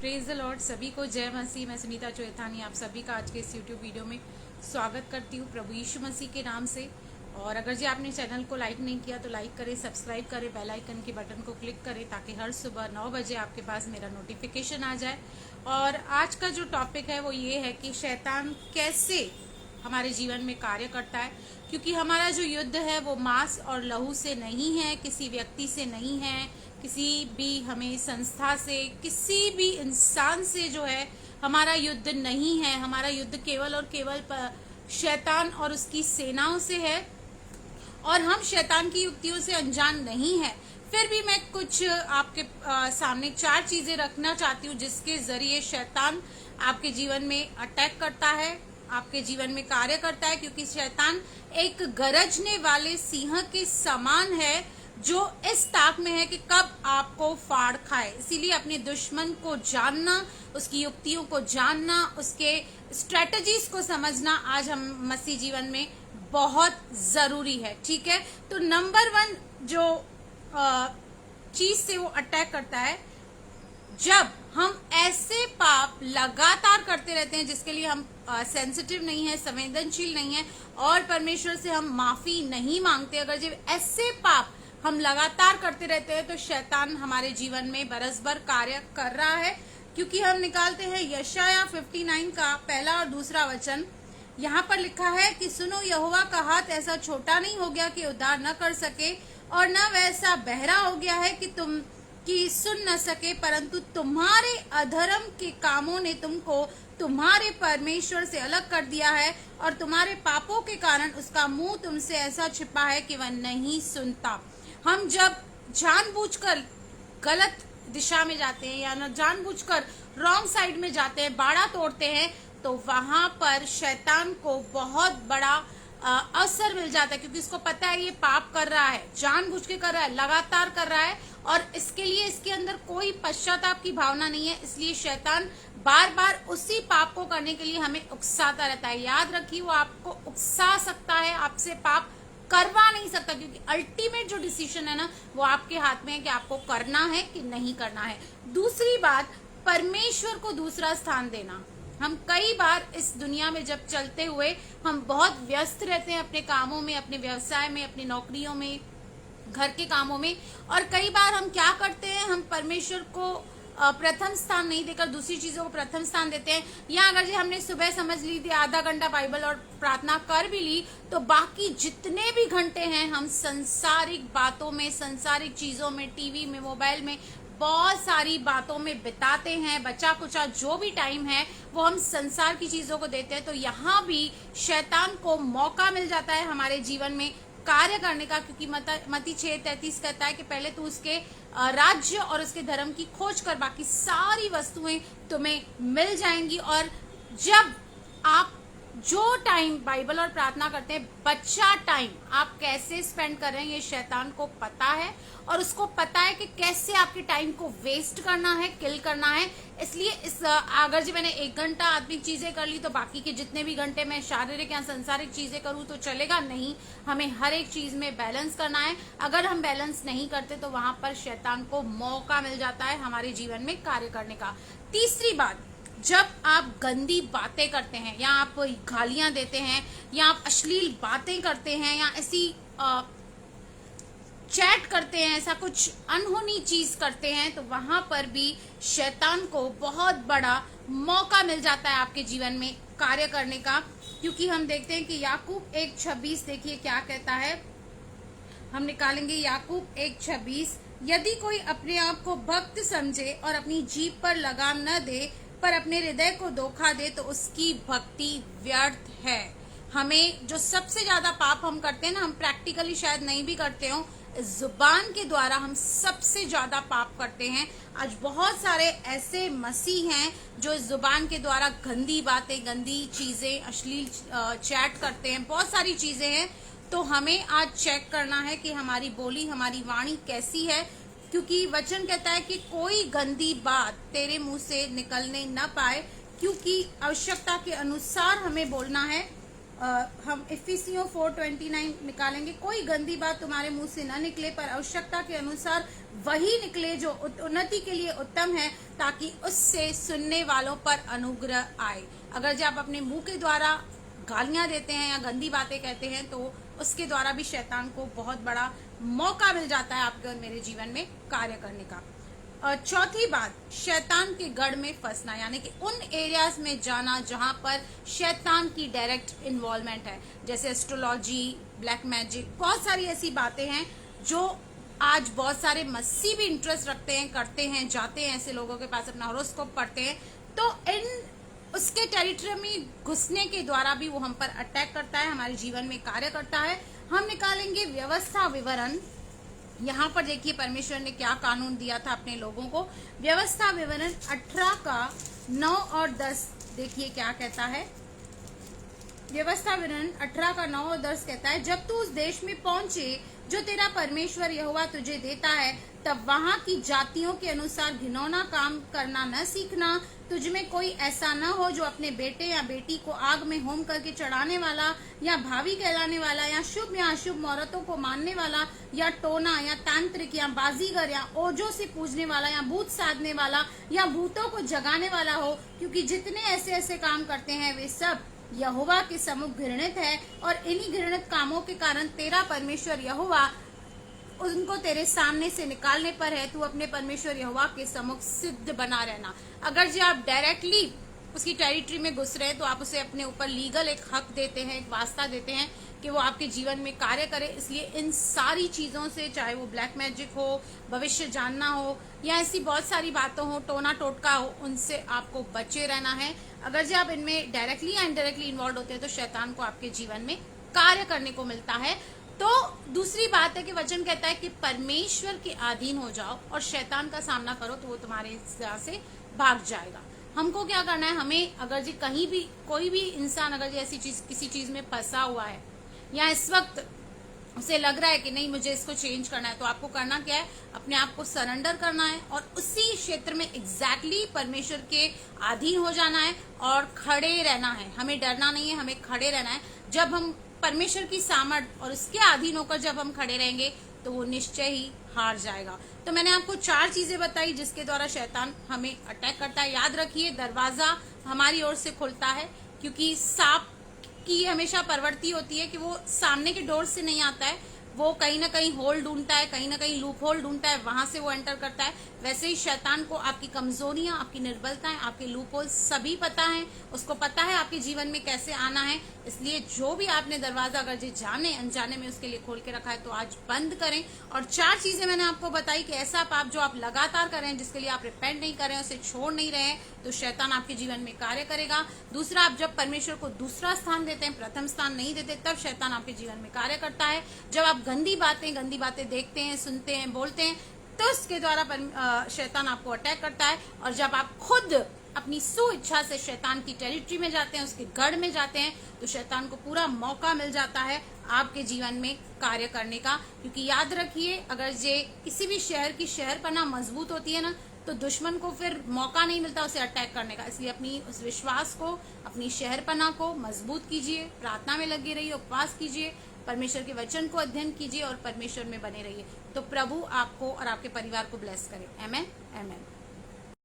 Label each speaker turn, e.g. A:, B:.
A: Praise the Lord. सभी को जय मसीह। मैं सुनीता चोएथानी आप सभी का आज के इस यूट्यूब वीडियो में स्वागत करती हूँ प्रभु यीशु मसीह के नाम से। और अगर जी आपने चैनल को लाइक नहीं किया तो लाइक करें, सब्सक्राइब करें, बेल आइकन के बटन को क्लिक करें ताकि हर सुबह 9 बजे आपके पास मेरा नोटिफिकेशन आ जाए। और आज का जो टॉपिक है वो ये है कि शैतान कैसे हमारे जीवन में कार्य करता है, क्योंकि हमारा जो युद्ध है वो मांस और लहू से नहीं है, किसी व्यक्ति से नहीं है, किसी भी हमें संस्था से, किसी भी इंसान से जो है हमारा युद्ध नहीं है। हमारा युद्ध केवल और केवल शैतान और उसकी सेनाओं से है और हम शैतान की युक्तियों से अनजान नहीं है। फिर भी मैं कुछ आपके सामने 4 चीजें रखना चाहती हूँ जिसके जरिए शैतान आपके जीवन में अटैक करता है, आपके जीवन में कार्य करता है। क्योंकि शैतान एक गरजने वाले सिंह के समान है जो इस ताक में है कि कब आपको फाड़ खाए। इसीलिए अपने दुश्मन को जानना, उसकी युक्तियों को जानना, उसके स्ट्रेटजीज को समझना आज हम मसीह जीवन में बहुत जरूरी है। ठीक है, तो नंबर 1 जो चीज से वो अटैक करता है, जब हम ऐसे पाप लगातार करते रहते हैं जिसके लिए हम सेंसिटिव नहीं है, संवेदनशील नहीं है और परमेश्वर से हम माफी नहीं मांगते। अगर जब ऐसे पाप हम लगातार करते रहते हैं तो शैतान हमारे जीवन में बरस भर कार्य कर रहा है। क्योंकि हम निकालते हैं यशाया 59 का पहला और दूसरा वचन। यहाँ पर लिखा है कि सुनो, यहोवा का हाथ ऐसा छोटा नहीं हो गया कि उद्धार न कर सके, और न वैसा बहरा हो गया है कि सुन न सके, परंतु तुम्हारे अधर्म के कामों ने तुमको तुम्हारे परमेश्वर से अलग कर दिया है और तुम्हारे पापों के कारण उसका मुंह तुमसे ऐसा छिपा है कि वह नहीं सुनता। हम जब जानबूझकर गलत दिशा में जाते हैं या न जानबूझकर रॉन्ग साइड में जाते हैं, बाड़ा तोड़ते हैं, तो वहां पर शैतान को बहुत बड़ा अवसर मिल जाता है। क्योंकि उसको पता है ये पाप कर रहा है, जानबूझ के कर रहा है, लगातार कर रहा है और इसके लिए इसके अंदर कोई पश्चाताप की भावना नहीं है। इसलिए शैतान बार बार उसी पाप को करने के लिए हमें उकसाता रहता है। याद रखिए, वो आपको उकसा सकता है, आपसे पाप करवा नहीं सकता, क्योंकि अल्टीमेट जो डिसीजन है ना वो आपके हाथ में है कि आपको करना है कि नहीं करना है। दूसरी बात, परमेश्वर को दूसरा स्थान देना। हम कई बार इस दुनिया में जब चलते हुए हम बहुत व्यस्त रहते हैं अपने कामों में, अपने व्यवसाय में, अपनी नौकरियों में, घर के कामों में, और कई बार हम क्या करते हैं, हम परमेश्वर को प्रथम स्थान नहीं देकर दूसरी चीजों को प्रथम स्थान देते हैं। या अगर जी हमने सुबह समझ ली थी आधा घंटा बाइबल और प्रार्थना कर भी ली, तो बाकी जितने भी घंटे हैं हम संसारिक बातों में, संसारिक चीजों में, टीवी में, मोबाइल में, बहुत सारी बातों में बिताते हैं। बचा कुचा जो भी टाइम है वो हम संसार की चीजों को देते हैं। तो यहाँ भी शैतान को मौका मिल जाता है हमारे जीवन में कार्य करने का। क्योंकि मत्ती 6:33 कहता है कि पहले तू उसके राज्य और उसके धर्म की खोज कर, बाकी सारी वस्तुएं तुम्हें मिल जाएंगी। और जब आप जो टाइम बाइबल और प्रार्थना करते हैं, बच्चा टाइम आप कैसे स्पेंड कर रहे हैं ये शैतान को पता है, और उसको पता है कि कैसे आपके टाइम को वेस्ट करना है, किल करना है। इसलिए अगर जी मैंने 1 घंटा आत्मिक चीजें कर ली तो बाकी के जितने भी घंटे मैं शारीरिक या संसारिक चीजें करूँ तो चलेगा नहीं। हमें हर एक चीज में बैलेंस करना है। अगर हम बैलेंस नहीं करते तो वहां पर शैतान को मौका मिल जाता है हमारे जीवन में कार्य करने का। तीसरी बात, जब आप गंदी बातें करते हैं या आप गालियां देते हैं या आप अश्लील बातें करते हैं या ऐसी चैट करते हैं, ऐसा कुछ अनहोनी चीज करते हैं, तो वहां पर भी शैतान को बहुत बड़ा मौका मिल जाता है आपके जीवन में कार्य करने का। क्योंकि हम देखते हैं कि याकूब 1:26 देखिए क्या कहता है। हम निकालेंगे याकूब 1:26। यदि कोई अपने आप को भक्त समझे और अपनी जीभ पर लगाम न दे पर अपने हृदय को धोखा दे तो उसकी भक्ति व्यर्थ है। हमें जो सबसे ज्यादा पाप हम करते हैं ना, हम प्रैक्टिकली शायद नहीं भी करते हो, जुबान के द्वारा हम सबसे ज्यादा पाप करते हैं। आज बहुत सारे ऐसे मसीह हैं जो इस जुबान के द्वारा गंदी बातें, गंदी चीजें, अश्लील चैट करते हैं, बहुत सारी चीजें हैं। तो हमें आज चेक करना है कि हमारी बोली, हमारी वाणी कैसी है। क्योंकि वचन कहता है कि कोई गंदी बात तेरे मुंह से निकलने न पाए, क्योंकि आवश्यकता के अनुसार हमें बोलना है। हम इफिसियों 4:29 निकालेंगे, कोई गंदी बात तुम्हारे मुंह से न निकले, पर आवश्यकता के अनुसार वही निकले जो उन्नति के लिए उत्तम है, ताकि उससे सुनने वालों पर अनुग्रह आए। अगर जब आप अपने मुंह के द्वारा गालियां देते हैं या गंदी बातें कहते हैं तो उसके द्वारा भी शैतान को बहुत बड़ा मौका मिल जाता है आपके और मेरे जीवन में कार्य करने का। और चौथी बात, शैतान के गढ़ में फंसना, यानी कि उन एरियाज में जाना जहां पर शैतान की डायरेक्ट इन्वॉल्वमेंट है, जैसे एस्ट्रोलॉजी, ब्लैक मैजिक, बहुत सारी ऐसी बातें हैं जो आज बहुत सारे मसीह भी इंटरेस्ट रखते हैं, करते हैं, जाते हैं ऐसे लोगों के पास, अपना हॉरोस्कोप पढ़ते हैं, तो इन उसके टेरिटरी में घुसने के द्वारा भी वो हम पर अटैक करता है, हमारे जीवन में कार्य करता है। हम निकालेंगे व्यवस्था विवरण। यहाँ पर देखिए परमेश्वर ने क्या कानून दिया था अपने लोगों को। व्यवस्था विवरण 18 का 9 और 10 देखिए क्या कहता है। व्यवस्था विवरण 18 का 9 और 10 कहता है, जब तू उस देश में पहुंचे जो तेरा परमेश्वर यहोवा तुझे देता है, तब वहां की जातियों के अनुसार घिनौना काम करना न सीखना। तुझ में कोई ऐसा न हो जो अपने बेटे या बेटी को आग में होम करके चढ़ाने वाला, या भावी कहलाने वाला, या शुभ या अशुभ मुहूर्तों को मानने वाला, या टोना या तांत्रिक या बाजीगर या ओजों से पूजने वाला, या भूत साधने वाला, या भूतों को जगाने वाला हो, क्योंकि जितने ऐसे ऐसे काम करते हैं वे सब यहोवा के सम्मुख घृणित है। और इन्हीं घृणित कामों के कारण तेरा परमेश्वर यहोवा उनको तेरे सामने से निकालने पर है। तू अपने परमेश्वर यहोवा के सम्मुख सिद्ध बना रहना। अगर जो आप डायरेक्टली उसकी टेरिटरी में घुस रहे हैं तो आप उसे अपने ऊपर लीगल एक हक देते हैं, एक वास्ता देते हैं कि वो आपके जीवन में कार्य करे। इसलिए इन सारी चीजों से, चाहे वो ब्लैक मैजिक हो, भविष्य जानना हो, या ऐसी बहुत सारी बातों हो, टोना टोटका हो, उनसे आपको बचे रहना है। अगर जो आप इनमें डायरेक्टली या इनडायरेक्टली इन्वॉल्व होते हैं तो शैतान को आपके जीवन में कार्य करने को मिलता है। तो दूसरी बात है कि वचन कहता है कि परमेश्वर के अधीन हो जाओ और शैतान का सामना करो तो वो तुम्हारे से भाग जाएगा। हमको क्या करना है, हमें अगर जी कहीं भी कोई भी इंसान अगर जी ऐसी चीज किसी चीज में फंसा हुआ है या इस वक्त उसे लग रहा है कि नहीं मुझे इसको चेंज करना है, तो आपको करना क्या है, अपने आप को सरेंडर करना है और उसी क्षेत्र में एग्जैक्टली परमेश्वर के अधीन हो जाना है और खड़े रहना है। हमें डरना नहीं है, हमें खड़े रहना है। जब हम परमेश्वर की सामर्थ और उसके अधीन होकर जब हम खड़े रहेंगे तो वो निश्चय ही हार जाएगा। तो मैंने आपको 4 चीजें बताई जिसके द्वारा शैतान हमें अटैक करता है। याद रखिए, दरवाजा हमारी ओर से खुलता है, क्योंकि सांप की हमेशा प्रवृत्ति होती है कि वो सामने के डोर से नहीं आता है, वो कहीं ना कहीं होल ढूंढता है, कहीं ना कहीं लूप होल ढूंढता है, वहां से वो एंटर करता है। वैसे ही शैतान को आपकी कमजोरियां, आपकी निर्बलताएं, आपके लूप होल सभी पता है, उसको पता है आपके जीवन में कैसे आना है। इसलिए जो भी आपने दरवाजा अगर जो जाने अनजाने में उसके लिए खोल के रखा है तो आज बंद करें। और 4 चीजें मैंने आपको बताई कि ऐसा पाप जो आप लगातार कर रहे हैं, जिसके लिए आप रिपेंट नहीं कर रहे हैं, उसे छोड़ नहीं रहे हैं, तो शैतान आपके जीवन में कार्य करेगा। दूसरा, आप जब परमेश्वर को दूसरा स्थान देते हैं, प्रथम स्थान नहीं देते, तब शैतान आपके जीवन में कार्य करता है। जब आप गंदी बातें देखते हैं, सुनते हैं, बोलते हैं, तो उसके द्वारा शैतान आपको अटैक करता है। और जब आप खुद अपनी सु इच्छा से शैतान की टेरिटरी में जाते हैं, उसके गढ़ में जाते हैं, तो शैतान को पूरा मौका मिल जाता है आपके जीवन में कार्य करने का। क्योंकि याद रखिए, अगर ये किसी भी शहर की शहरपना मजबूत होती है ना, तो दुश्मन को फिर मौका नहीं मिलता उसे अटैक करने का। इसलिए अपनी उस विश्वास को, अपनी शहरपना को मजबूत कीजिए, प्रार्थना में लगे रहिए, उपवास कीजिए, परमेश्वर के वचन को अध्ययन कीजिए और परमेश्वर में बने रहिए। तो प्रभु आपको और आपके परिवार को ब्लेस करे। आमेन, आमेन।